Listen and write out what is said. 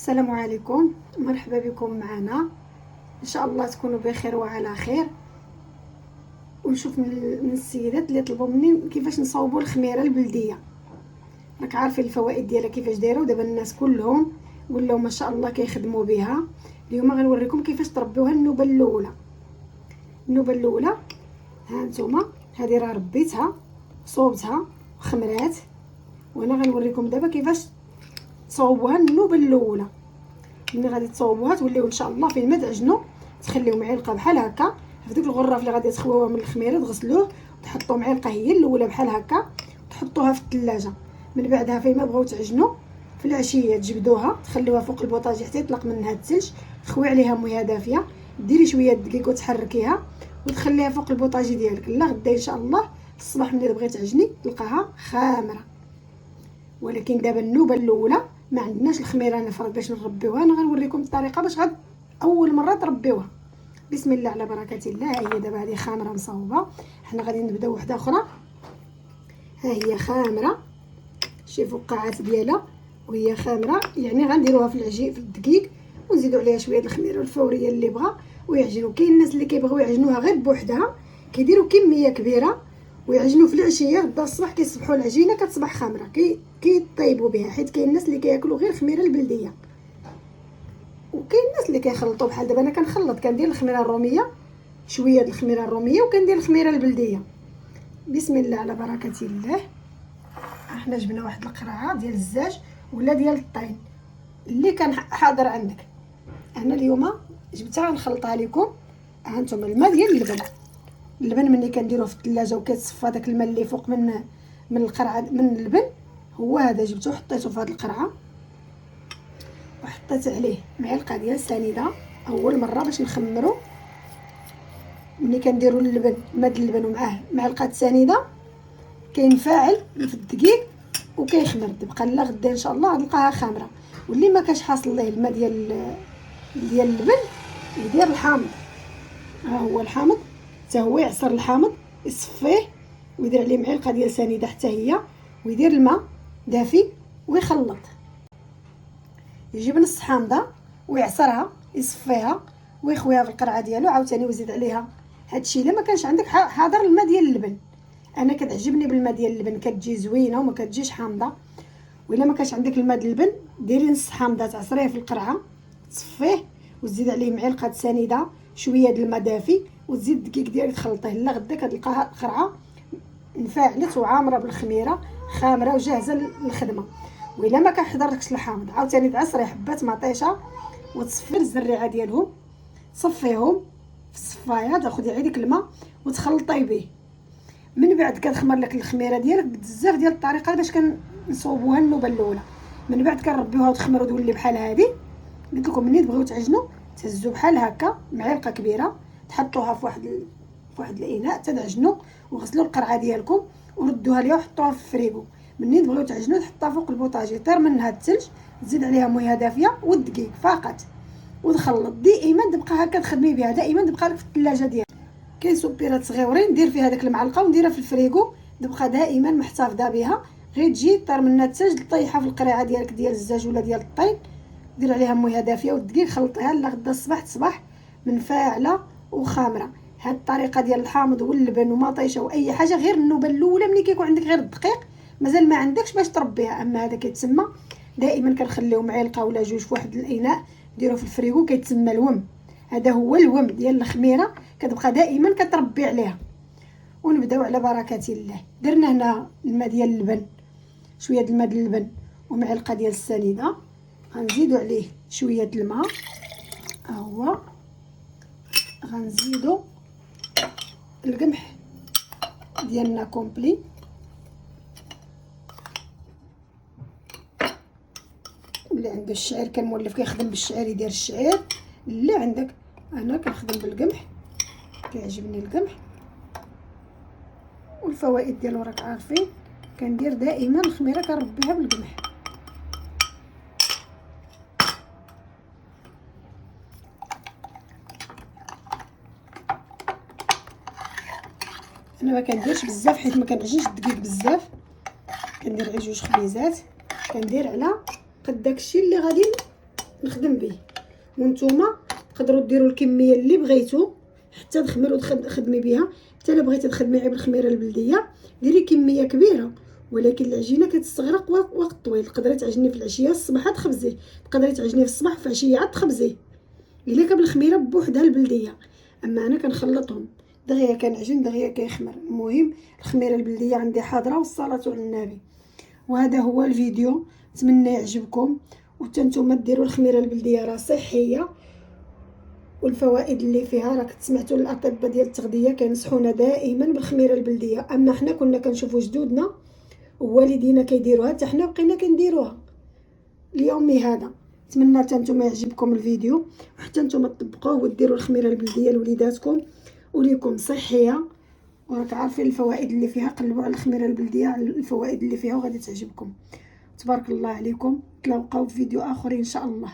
السلام عليكم، مرحبا بكم معنا. ان شاء الله تكونوا بخير وعلى خير. ونشوف من السيدات اللي طلبوا مني كيفاش نصاوبوا الخميره البلديه. راك عارفين الفوائد ديالها كيفاش دايره، ودابا الناس كلهم ولاو ما شاء الله كيخدموا بها. اليوم غنوريكم كيفاش تربيوها النوبه الاولى. النوبه الاولى ها نتوما، هذه راه ربيتها صوبتها وخمرات، وانا غنوريكم دابا كيفاش تصاوبوها النوبه الاولى. ملي غادي تصاوبوها توليو ان شاء الله فين ما تعجنوا تخليو معلقه بحال هكا في ديك الغراف اللي غادي تخويوها من الخميره، تغسلوه وتحطوا معلقه هي الاولى بحال هكا وتحطوها في الثلاجه. من بعدها فين ما بغاو تعجنوا في العشيه تجبدوها تخليوها فوق البوطاجي حتى يطلق منها الثلج، تخوي عليها مويه دافيه، ديري شويه دقيق وتحركيها وتخليها فوق البوطاجي ديالك. لا غدا ان شاء الله في الصباح ملي تبغي تعجني تلقاها خامره. ولكن دابا النوبه الاولى ما عندناش الخميره نفرد باش نربيوها. انا غنوريكم الطريقه باش اول مره تربيوها. بسم الله على بركه الله. ها هي دابا هذه خامره مصوبه. حنا غادي نبداو وحده اخرى. ها هي خامره، شي فقاعات ديالها وهي خامره، يعني غنديروها في العجين في الدقيق ونزيدوا عليها شويه الخميره الفوريه اللي بغا ويعجنوا. كاين الناس اللي كيبغيو يعجنوها غير بوحدها كيديروا كميه كبيره ويعجنوا في العشيه، غدا الصباح كيصبحوا العجينه كتصبح خامره كيطيبوا بها، حيت كاين الناس اللي كياكلوا غير الخميره البلديه وكاين الناس اللي كيخلطوا. بحال دابا انا كنخلط، كندير الخميره الروميه شويه د الخميره الروميه وكندير الخميره البلديه. بسم الله على بركه الله. احنا جبنا واحد القرعه ديال الزاج ولا ديال الطين اللي كان حاضر عندك. انا اليوم جبتها غنخلطها لكم. ها انتم الماء ديال اللبن ملي كنديروه في الثلاجه وكيتصفى داك الماء اللي فوق من القرعه من اللبن، هو هذا جبته وحطيته في هذه القرعه وحطيت عليه معلقه ديال سنيده اول مره باش نخمروا. ملي كنديروا اللبن ماء اللبن ومعاه معلقه سنيده كينفعل في الدقيق وكيخمر. تبقى لا غدا ان شاء الله غنلقاها خامره. واللي ما كاش حاصل ليه الماء ديال اللبن يدير الحامض. ها هو الحامض حتى هو يعصر الحامض يصفيه ويدير عليه معلقه ديال سنيده حتى هي، ويدير الماء دافي ويخلط. يجيب نص حامضه ويعصرها يصفيها ويخويها في القرعه ديالو عاوتاني ويزيد عليها هادشي. الا ما كانش عندك حاضر الماء ديال اللبن، انا كتعجبني بالماء ديال اللبن كتجي زوينه وما كتجيش حامضه. وإلا ما كانش عندك الماء ديال اللبن ديري نص حامضه تعصريه في القرعه تصفيه وتزيد عليه معلقه سنيده شويه د الماء دافي وتزيد الدقيق ديالك تخلطيه. لا غدا كتلقاها القرعه انفعلت وعامره بالخميره خامره وجاهزه للخدمه. وإلا ما كنحضرلكش الحامض عاوتاني تعصري حبات مطيشه وتصفي الزريعه ديالهم، تصفيهم في الصفايه تاخدي عيدك الماء وتخلطي به. من بعد كتخمر لك الخميره ديالك بزاف ديال الطريقه باش كنصوبوها النوبه الاولى. من بعد كنربيوها وتخمر وتولي بحال هذه. قلت لكم ملي تبغيو تعجنوا تهزوا بحال هكا معلقه كبيره تحطوها في واحد الاناء تدعجنوا وغسلوا القرعه ديالكم وردوها ليها وحطوها في الفريغو. ملي تبغيو تعجنوا تحطها فوق البوطاجي طير منها الثلج، تزيد عليها مويه دافيه والدقيق فقط وتخلط. دائما تبقى هكا تخدمي بها، دائما تبقى لك في الثلاجه ديالك. كاين سوبيرات صغيورين ندير فيها داك المعلقه ونديرها في الفريغو تبقى دائما محتفظه بها. غير تجي طير منها الثلج طيحها في القرعه ديالك ديال الزاج ولا ديال الطين، دير عليها مويه دافيه والدقيق خلطيها لا غدا الصباح تصبح منفعله وخامره. هاد الطريقه ديال الحامض واللبن ومطيشه واي حاجه غير النوبه الاولى ملي كيكون عندك غير الدقيق مازال ما عندكش باش تربيها. اما هذا كيتسمى دائما كنخليو معلقه ولا جوج في واحد الاناء نديرو في الفريغو كيتسمى الوم. هذا هو الوم ديال الخميره كتبقى دائما كتربي عليها. ونبداو على بركه الله. درنا هنا الماء ديال اللبن شويه الماء ديال اللبن ومعلقه ديال السنيده، غنزيدو عليه شويه الماء. ها هو غنزيدو القمح ديالنا كومبلي اللي عنده الشعير كان مولف كيخدم بالشعير يدير الشعير اللي عندك. انا كنخدم بالقمح كيعجبني القمح والفوائد ديالو راك عارفين. كندير دائما الخميره كنربيها بالقمح. انا ما كنديرش بزاف حيت ما كنعجنش الدقيق بزاف، كندير غير جوج خبيزات. كندير على قد داكشي اللي غادي نخدم به. وانتوما تقدروا ديروا الكميه اللي بغيتو حتى تخمروا تخدمي بها. حتى الا بغيتي تخدمي غير بالخميره البلديه ديري كميه كبيره، ولكن العجينه كتستغرق وقت طويل. تقدري تعجني في العشيه الصباح عاد تخبزيه، تقدري تعجني في الصباح في عشيه عاد تخبزيه الا كان بالخميره بوحدها البلديه. اما انا كنخلطهم دغيا كنعجن دغيا كيخمر. المهم الخميره البلديه عندي حاضره والصلاه على النبي. وهذا هو الفيديو، نتمنى يعجبكم. وحتى نتوما ديروا الخميره البلديه راه صحيه، والفوائد اللي فيها راك سمعتوا الاطباء ديال التغذيه كينصحونا دائما بالخميره البلديه. اما حنا كنا كنشوفوا جدودنا ووالدينا كيديروها حتى حنا بقينا كنديروها ليومي هذا. نتمنى حتى نتوما يعجبكم الفيديو، وحتى نتوما تطبقوه وديروا الخميره البلديه لوليداتكم وليكم صحيه. وراك عارفين الفوائد اللي فيها، قلبوا على الخميره البلديه على الفوائد اللي فيها وغادي تعجبكم. تبارك الله عليكم. تلاقاو في فيديو اخر ان شاء الله.